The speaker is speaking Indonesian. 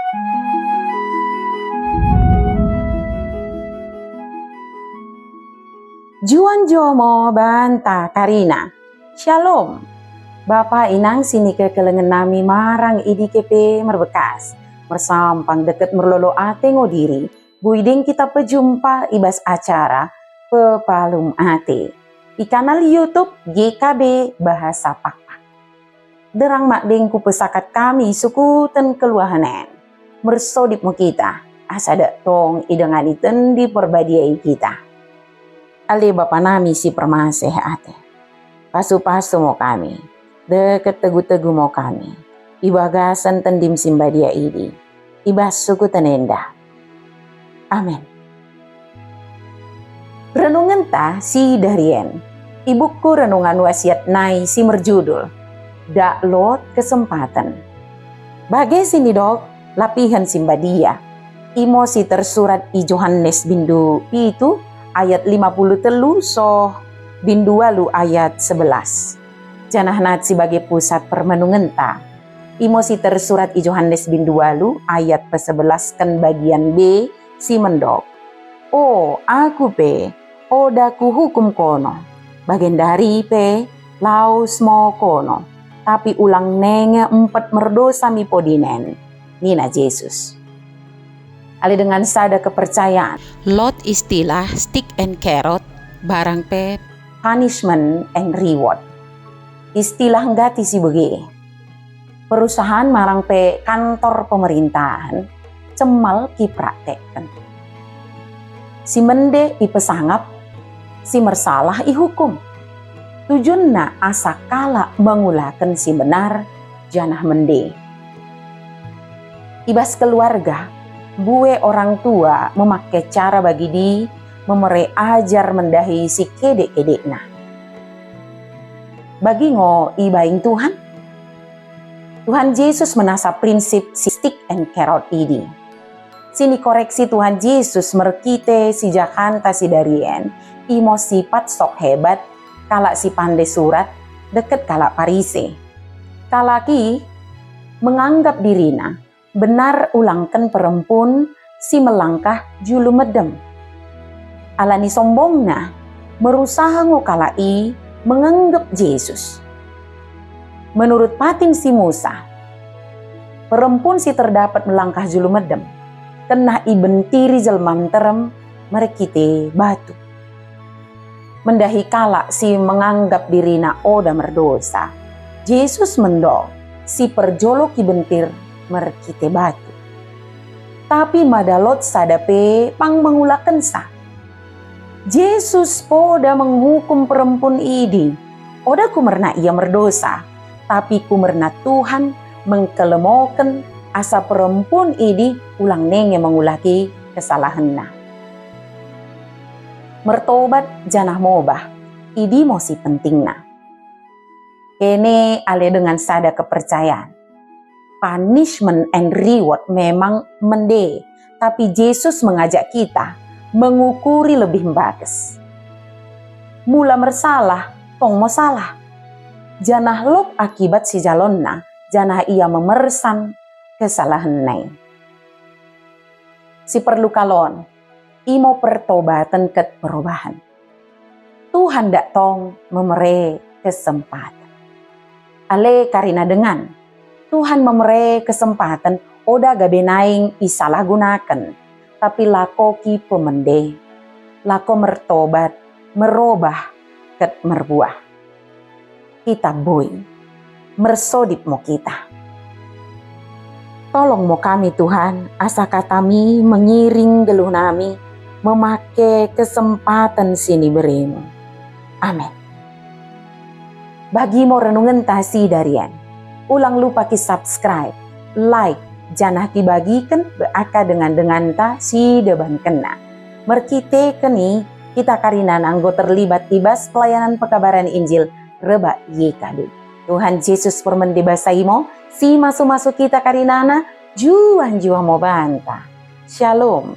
Juan Jomo banta Karina. Shalom. Bapa inang sini ke kelengen nami marang idi kepe merbekas. Mersampang deket merlolo ate ngodiri. Buiding kita pejumpa ibas acara pepalum ate. Di kanal YouTube GKB Bahasa Pakpak. Derang makdeng ku pesakat kami suku ten keluahanen. Mersodip mo kita. Asada tong idengan iten di perbadiai kita. Ali bapa nami si permaseh ate. Pasu-pasu mo kami. Deket tegu-tegu mo kami. Ibagasan tendim simbadia idi. Ibas suku tenenda. Amin. Renungan ta si darien. Ibuku renungan wasiat nai si merjudul. Dak lot kesempatan. Bagai sini dok, lapihan simbadia. Imo si tersurat i Yohanes bindu itu ayat 53 so bindu walu ayat 11. Janah nat sebagai pusat permenungan ta. Imo si tersurat i Yohanes bindu walu ayat ke-11 kan bagian B si mendok. Oh aku pe, odaku hukum kono. Bagian dari pe, laus mo kono. Tapi ulang nenge 4 merdosa mi podinen. Nina Yesus. Ali dengan sada kepercayaan. Lot istilah stick and carrot, barang pe punishment and reward. Istilah nggati si bege. Perusahaan marang pe kantor pemerintahan, cemal ki praktekkan. Si mende ipesangap, si mersalah ihukum. Tujuanna asa kala mengulakan si benar, janah mende. Ibas keluarga, bue orang tua memakai cara bagi di memere ajar mendahi si kedek-kedekna. Bagi ngo ibaing Tuhan Yesus menasa prinsip si stick and carrot ini. Sini koreksi Tuhan Yesus merkite si jakanta si darien, imo sifat sok hebat, kalak si pandai surat, deket kalak parise. Kalaki menganggap dirina, benar ulangkan perempun si melangkah julu medem. Alani sombongna, merusaha ngokalai menganggap Yesus. Menurut pating si Musa, perempun si terdapat melangkah julu medem, kena ibentiri jelman terem merekite batu. Mendahi kalak si menganggap dirina oda merdosa, Yesus mendok si perjolok ibentir merkite batu. Tapi madalot sadape pang mengulakan sa. Yesus poda menghukum perempun idi. Oda kumerna ia merdosa. Tapi kumerna Tuhan mengkelemoken asa perempun idi ulang nenge mengulaki kesalahanna. Mertobat janah mobah. Idi mosi pentingna. Kene ale dengan sada kepercayaan. Punishment and reward memang mende, tapi Yesus mengajak kita mengukuri lebih bagus. Mula mersalah, tong mo salah. Janah lop akibat si jalonna, janah ia memersan kesalahan nai. Si perlu kalon, imo pertobatan ket perubahan. Tuhan dak tong memere kesempatan. Ale karina dengan Tuhan memere kesempatan oda gabe naing isalah gunakan. Tapi lako ki pemende. Lako mertobat, merubah, ket merbuah. Kita boy, mersodip mo kita. Tolong mo kami Tuhan, asa katami mengiring geluh nami, memakai kesempatan sini berimu. Amin. Bagi mo renungan tasi darian. Ulang lupa ki subscribe, like, janah ki bagikan beaka dengan ta si deban kena. Merkite keni kita karinan anggo terlibat tibas pelayanan pekabaran Injil reba YKB. Tuhan Yesus permende basaimo, si masuk-masuk kita karinana, juan mo banta. Shalom.